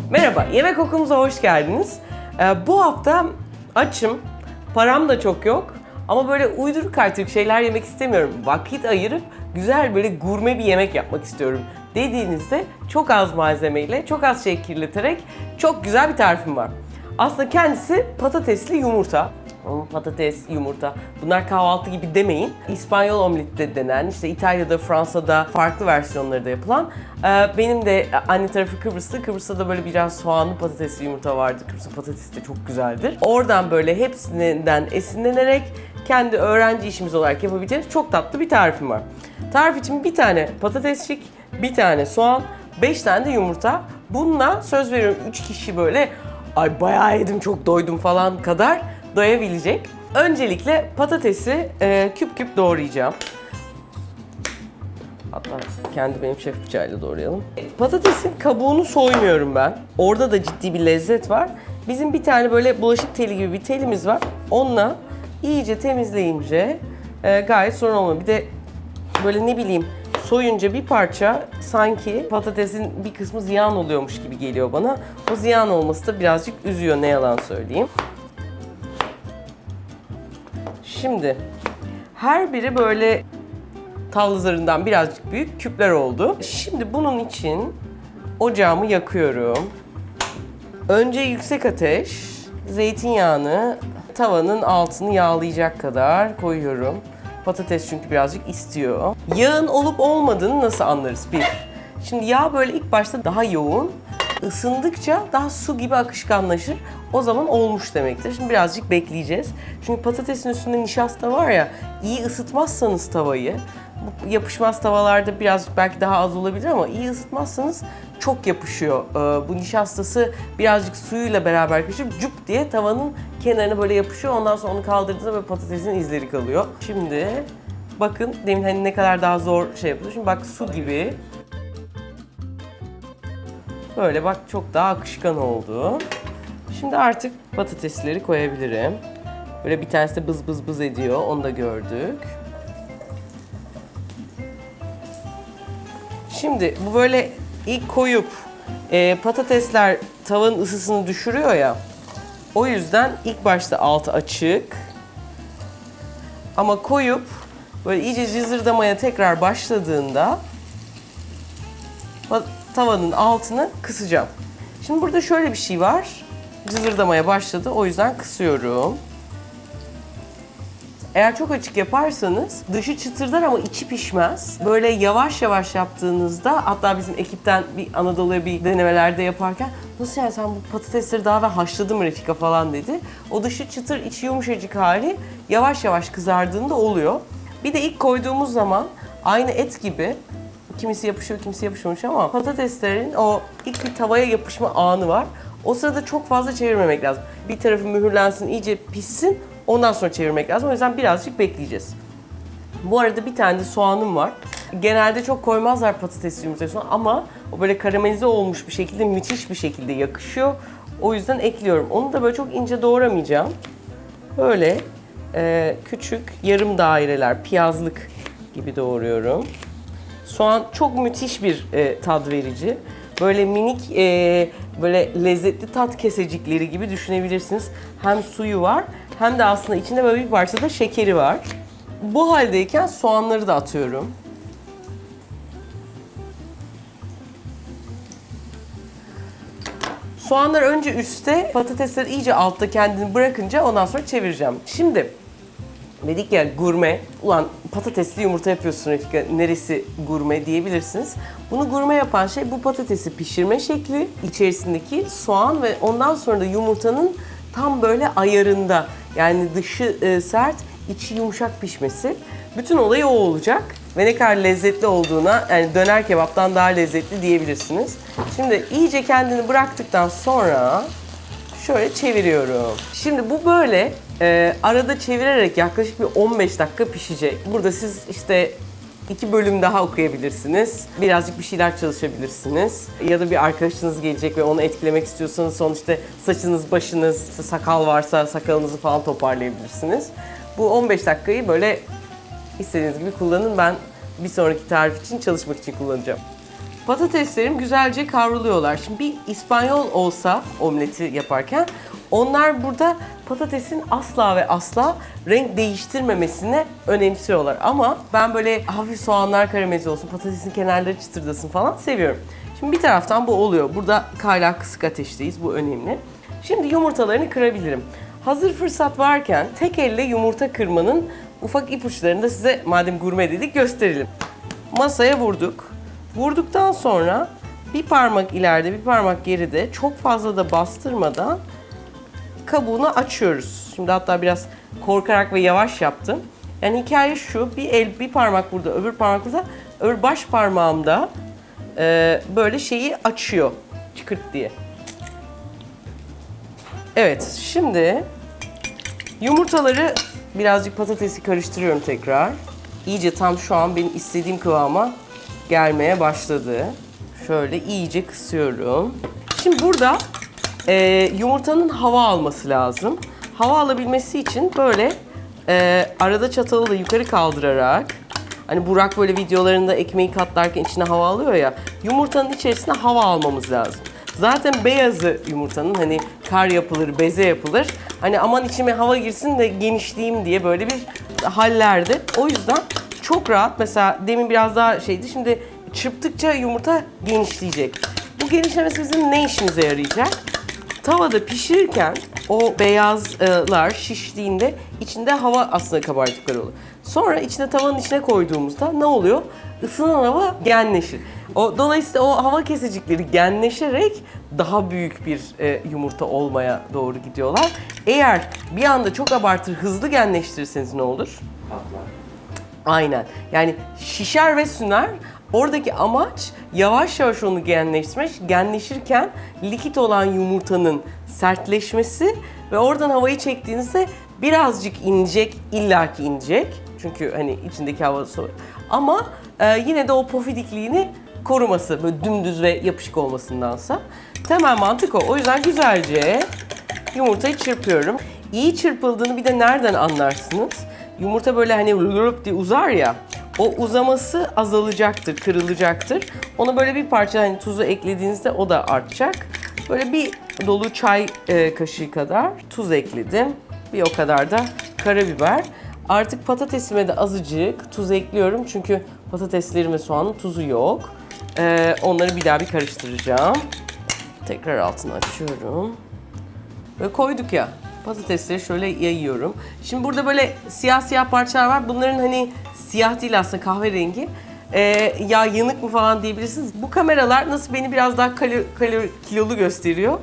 Merhaba, Yemek Okulumuza hoş geldiniz. Bu hafta açım, param da çok yok ama böyle uyduruk artık şeyler yemek istemiyorum. Vakit ayırıp güzel böyle gurme bir yemek yapmak istiyorum dediğinizde çok az malzemeyle, çok az şey kirleterek çok güzel bir tarifim var. Aslında kendisi patatesli yumurta. Patates, yumurta. Bunlar kahvaltı gibi demeyin. İspanyol omlette denen, işte İtalya'da, Fransa'da farklı versiyonları da yapılan. Benim de anne tarafı Kıbrıslı. Kıbrıs'ta da böyle biraz soğanlı patatesli yumurta vardı. Kıbrıs'ın patatesi de çok güzeldir. Oradan böyle hepsinden esinlenerek kendi öğrenci işimiz olarak yapabileceğimiz çok tatlı bir tarifim var. Tarif için bir tane patatesçik, bir tane soğan, 5 tane de yumurta. Bununla söz veriyorum 3 kişi böyle ay bayağı yedim çok doydum falan kadar doyabilecek. Öncelikle patatesi küp küp doğrayacağım. Hatta kendi benim şef bıçağıyla doğrayalım. Patatesin kabuğunu soymuyorum ben. Orada da ciddi bir lezzet var. Bizim bir tane böyle bulaşık teli gibi bir telimiz var. Onunla iyice temizleyince gayet sorun olmuyor. Bir de böyle ne bileyim soyunca bir parça sanki patatesin bir kısmı ziyan oluyormuş gibi geliyor bana. O ziyan olması da birazcık üzüyor, ne yalan söyleyeyim. Şimdi her biri böyle tavla zarından birazcık büyük küpler oldu. Şimdi bunun için ocağımı yakıyorum. Önce yüksek ateş, zeytinyağını tavanın altını yağlayacak kadar koyuyorum. Patates çünkü birazcık istiyor. Yağın olup olmadığını nasıl anlarız? Bir. Şimdi yağ böyle ilk başta daha yoğun, ısındıkça daha su gibi akışkanlaşır. O zaman olmuş demektir. Şimdi birazcık bekleyeceğiz. Çünkü patatesin üstünde nişasta var ya, iyi ısıtmazsanız tavayı, bu yapışmaz tavalarda birazcık belki daha az olabilir ama iyi ısıtmazsanız çok yapışıyor. Bu nişastası birazcık suyuyla beraber karışıp cüp diye tavanın kenarına böyle yapışıyor. Ondan sonra onu kaldırdığınızda böyle patatesin izleri kalıyor. Şimdi bakın demin hani ne kadar daha zor şey yapılıyor. Şimdi bak su gibi. Böyle bak çok daha akışkan oldu. Şimdi artık patatesleri koyabilirim. Böyle bir tanesi de bız bız bız ediyor. Onu da gördük. Şimdi bu böyle ilk koyup patatesler tavanın ısısını düşürüyor ya. O yüzden ilk başta altı açık. Ama koyup böyle iyice cızırdamaya tekrar başladığında tavanın altını kısacağım. Şimdi burada şöyle bir şey var. Cızırdamaya başladı. O yüzden kısıyorum. Eğer çok açık yaparsanız dışı çıtırdar ama içi pişmez. Böyle yavaş yavaş yaptığınızda, hatta bizim ekipten bir Anadolu'ya bir denemelerde yaparken nasıl yani sen bu patatesleri daha evvel haşladın mı Refika falan dedi. O dışı çıtır içi yumuşacık hali yavaş yavaş kızardığında oluyor. Bir de ilk koyduğumuz zaman aynı et gibi kimisi yapışıyor kimisi yapışmamış ama patateslerin o ilk bir tavaya yapışma anı var. O sırada çok fazla çevirmemek lazım. Bir tarafı mühürlensin, iyice pişsin. Ondan sonra çevirmek lazım. O yüzden birazcık bekleyeceğiz. Bu arada bir tane de soğanım var. Genelde çok koymazlar patatesli yumurtaya soğan ama o böyle karamelize olmuş bir şekilde, müthiş bir şekilde yakışıyor. O yüzden ekliyorum. Onu da böyle çok ince doğramayacağım. Böyle küçük yarım daireler, piyazlık gibi doğruyorum. Soğan çok müthiş bir tat verici. Böyle minik, böyle lezzetli tat kesecikleri gibi düşünebilirsiniz. Hem suyu var hem de aslında içinde böyle bir parça da şekeri var. Bu haldeyken soğanları da atıyorum. Soğanlar önce üstte, patatesler iyice altta kendini bırakınca ondan sonra çevireceğim. Şimdi dedik ya gurme, ulan patatesli yumurta yapıyorsun Refika, neresi gurme diyebilirsiniz. Bunu gurme yapan şey bu patatesi pişirme şekli, içerisindeki soğan ve ondan sonra da yumurtanın tam böyle ayarında. Yani dışı sert, içi yumuşak pişmesi. Bütün olayı o olacak ve ne kadar lezzetli olduğuna, yani döner kebaptan daha lezzetli diyebilirsiniz. Şimdi iyice kendini bıraktıktan sonra şöyle çeviriyorum. Şimdi bu böyle arada çevirerek yaklaşık bir 15 dakika pişecek. Burada siz işte 2 bölüm daha okuyabilirsiniz. Birazcık bir şeyler çalışabilirsiniz. Ya da bir arkadaşınız gelecek ve onu etkilemek istiyorsanız sonuçta saçınız, başınız, sakal varsa sakalınızı falan toparlayabilirsiniz. Bu 15 dakikayı böyle istediğiniz gibi kullanın. Ben bir sonraki tarif için çalışmak için kullanacağım. Patateslerim güzelce kavruluyorlar. Şimdi bir İspanyol olsa omleti yaparken onlar burada patatesin asla ve asla renk değiştirmemesini önemsiyorlar. Ama ben böyle hafif soğanlar karamelize olsun, patatesin kenarları çıtırdasın falan seviyorum. Şimdi bir taraftan bu oluyor. Burada hala kısık ateşteyiz. Bu önemli. Şimdi yumurtalarını kırabilirim. Hazır fırsat varken tek elle yumurta kırmanın ufak ipuçlarını da size madem gurme dedik gösterelim. Masaya vurduk. Vurduktan sonra bir parmak ileride, bir parmak geride çok fazla da bastırmadan kabuğunu açıyoruz. Şimdi hatta biraz korkarak ve yavaş yaptım. Yani hikaye şu, bir parmak burada, öbür parmak burada, öbür baş parmağımda böyle şeyi açıyor, çıkırt diye. Evet, şimdi yumurtaları birazcık patatesi karıştırıyorum tekrar. İyice tam şu an benim istediğim kıvama gelmeye başladı. Şöyle iyice kısıyorum. Şimdi burada yumurtanın hava alması lazım. Hava alabilmesi için böyle arada çatalı da yukarı kaldırarak, hani Burak böyle videolarında ekmeği katlarken içine hava alıyor ya, yumurtanın içerisine hava almamız lazım. Zaten beyazı yumurtanın hani kar yapılır, beze yapılır. Hani aman içime hava girsin de genişleyeyim diye böyle bir hallerde. O yüzden çok rahat. Mesela demin biraz daha şeydi. Şimdi çırptıkça yumurta genişleyecek. Bu genişlemesi bizim ne işimize yarayacak? Tavada pişirirken o beyazlar şiştiğinde içinde hava aslında kabarcıkları olur. Sonra tavanın içine koyduğumuzda ne oluyor? Isınan hava genleşir. Dolayısıyla o hava kesicikleri genleşerek daha büyük bir yumurta olmaya doğru gidiyorlar. Eğer bir anda çok abartır, hızlı genleştirirseniz ne olur? Patlar. Aynen. Yani şişer ve süner. Oradaki amaç yavaş yavaş onu genleştirmek. Genleşirken likit olan yumurtanın sertleşmesi ve oradan havayı çektiğinizde birazcık inecek, illaki inecek. Çünkü hani içindeki hava soğuk. Ama yine de o pofidikliğini koruması, böyle dümdüz ve yapışık olmasındansa. Temel mantık o. O yüzden güzelce yumurtayı çırpıyorum. İyi çırpıldığını bir de nereden anlarsınız? Yumurta böyle hani lürüp diye uzar ya, o uzaması azalacaktır, kırılacaktır. Ona böyle bir parça hani tuzu eklediğinizde o da artacak. Böyle bir dolu çay kaşığı kadar tuz ekledim. Bir o kadar da karabiber. Artık patatesime de azıcık tuz ekliyorum çünkü patateslerim ve soğanın tuzu yok. Onları bir daha bir karıştıracağım. Tekrar altını açıyorum. Böyle koyduk ya, patatesleri şöyle yayıyorum. Şimdi burada böyle siyah siyah parçalar var. Bunların hani siyah değil aslında, kahverengi. Ya yanık mı falan diyebilirsiniz. Bu kameralar nasıl beni biraz daha kilolu gösteriyor.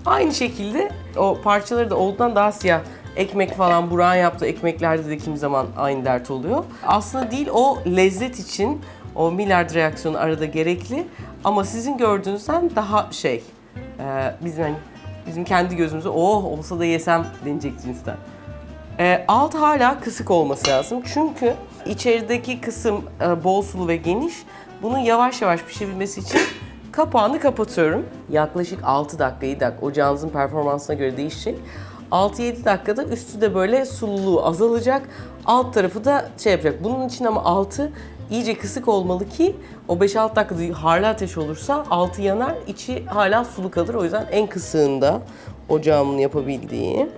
Aynı şekilde o parçaları da olduğundan daha siyah. Ekmek falan, Burak'ın yaptığı ekmeklerde de kimi zaman aynı dert oluyor. Aslında değil, o lezzet için o Maillard reaksiyonu arada gerekli. Ama sizin gördüğünüzden daha bizim kendi gözümüze oh olsa da yesem denecek cinsten. Alt hala kısık olması lazım. Çünkü içerideki kısım bol sulu ve geniş. Bunun yavaş yavaş pişebilmesi için kapağını kapatıyorum. Yaklaşık 6 dakika, 7 dakika, ocağınızın performansına göre değişecek. 6-7 dakikada üstü de böyle sululuğu azalacak. Alt tarafı da yapacak. Bunun için ama altı iyice kısık olmalı ki o 5-6 dakikada harlı ateş olursa altı yanar, içi hala sulu kalır. O yüzden en kısığında ocağımın yapabildiği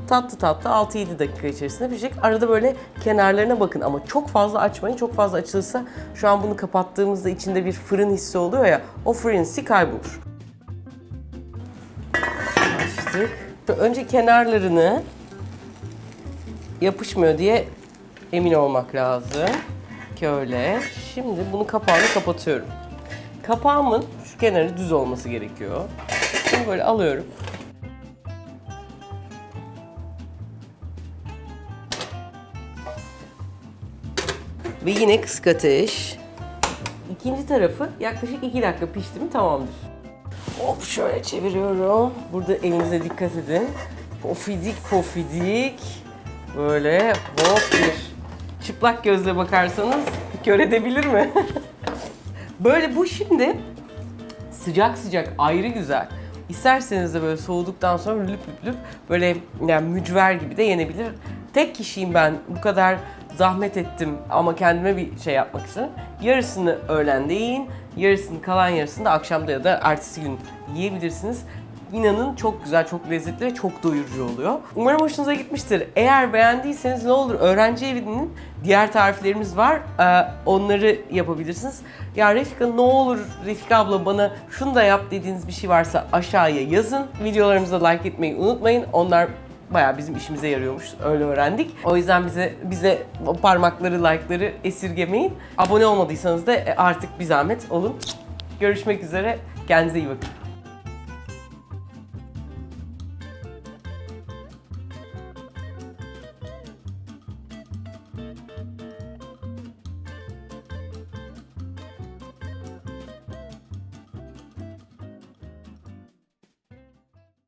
tatlı 6-7 dakika içerisinde pişecek. Arada böyle kenarlarına bakın ama çok fazla açmayın. Çok fazla açılırsa şu an bunu kapattığımızda içinde bir fırın hissi oluyor ya, o fırın hissi kaybolur. Açtık. Önce kenarlarını yapışmıyor diye emin olmak lazım. Şöyle. Şimdi bunu kapağını kapatıyorum. Kapağımın şu kenarı düz olması gerekiyor. Şimdi böyle alıyorum. Ve yine kısık ateş. İkinci tarafı yaklaşık 2 dakika pişti mi tamamdır. Hop şöyle çeviriyorum. Burada elinize dikkat edin. Pofidik. Böyle hop bir çıplak gözle bakarsanız kör edebilir mi? Böyle bu şimdi sıcak sıcak ayrı güzel. İsterseniz de böyle soğuduktan sonra lüp lüp lüp böyle yani mücver gibi de yenebilir. Tek kişiyim ben, bu kadar zahmet ettim ama kendime bir şey yapmak istedim. Yarısını öğlende yiyin, kalan yarısını da akşamda ya da ertesi gün yiyebilirsiniz. İnanın çok güzel, çok lezzetli ve çok doyurucu oluyor. Umarım hoşunuza gitmiştir. Eğer beğendiyseniz ne olur öğrenci evinin diğer tariflerimiz var. Onları yapabilirsiniz. Ya Refika ne olur Refika abla bana şunu da yap dediğiniz bir şey varsa aşağıya yazın. Videolarımıza like etmeyi unutmayın. Onlar bayağı bizim işimize yarıyormuş. Öyle öğrendik. O yüzden bize o parmakları, like'ları esirgemeyin. Abone olmadıysanız da artık bir zahmet olun. Görüşmek üzere. Kendinize iyi bakın.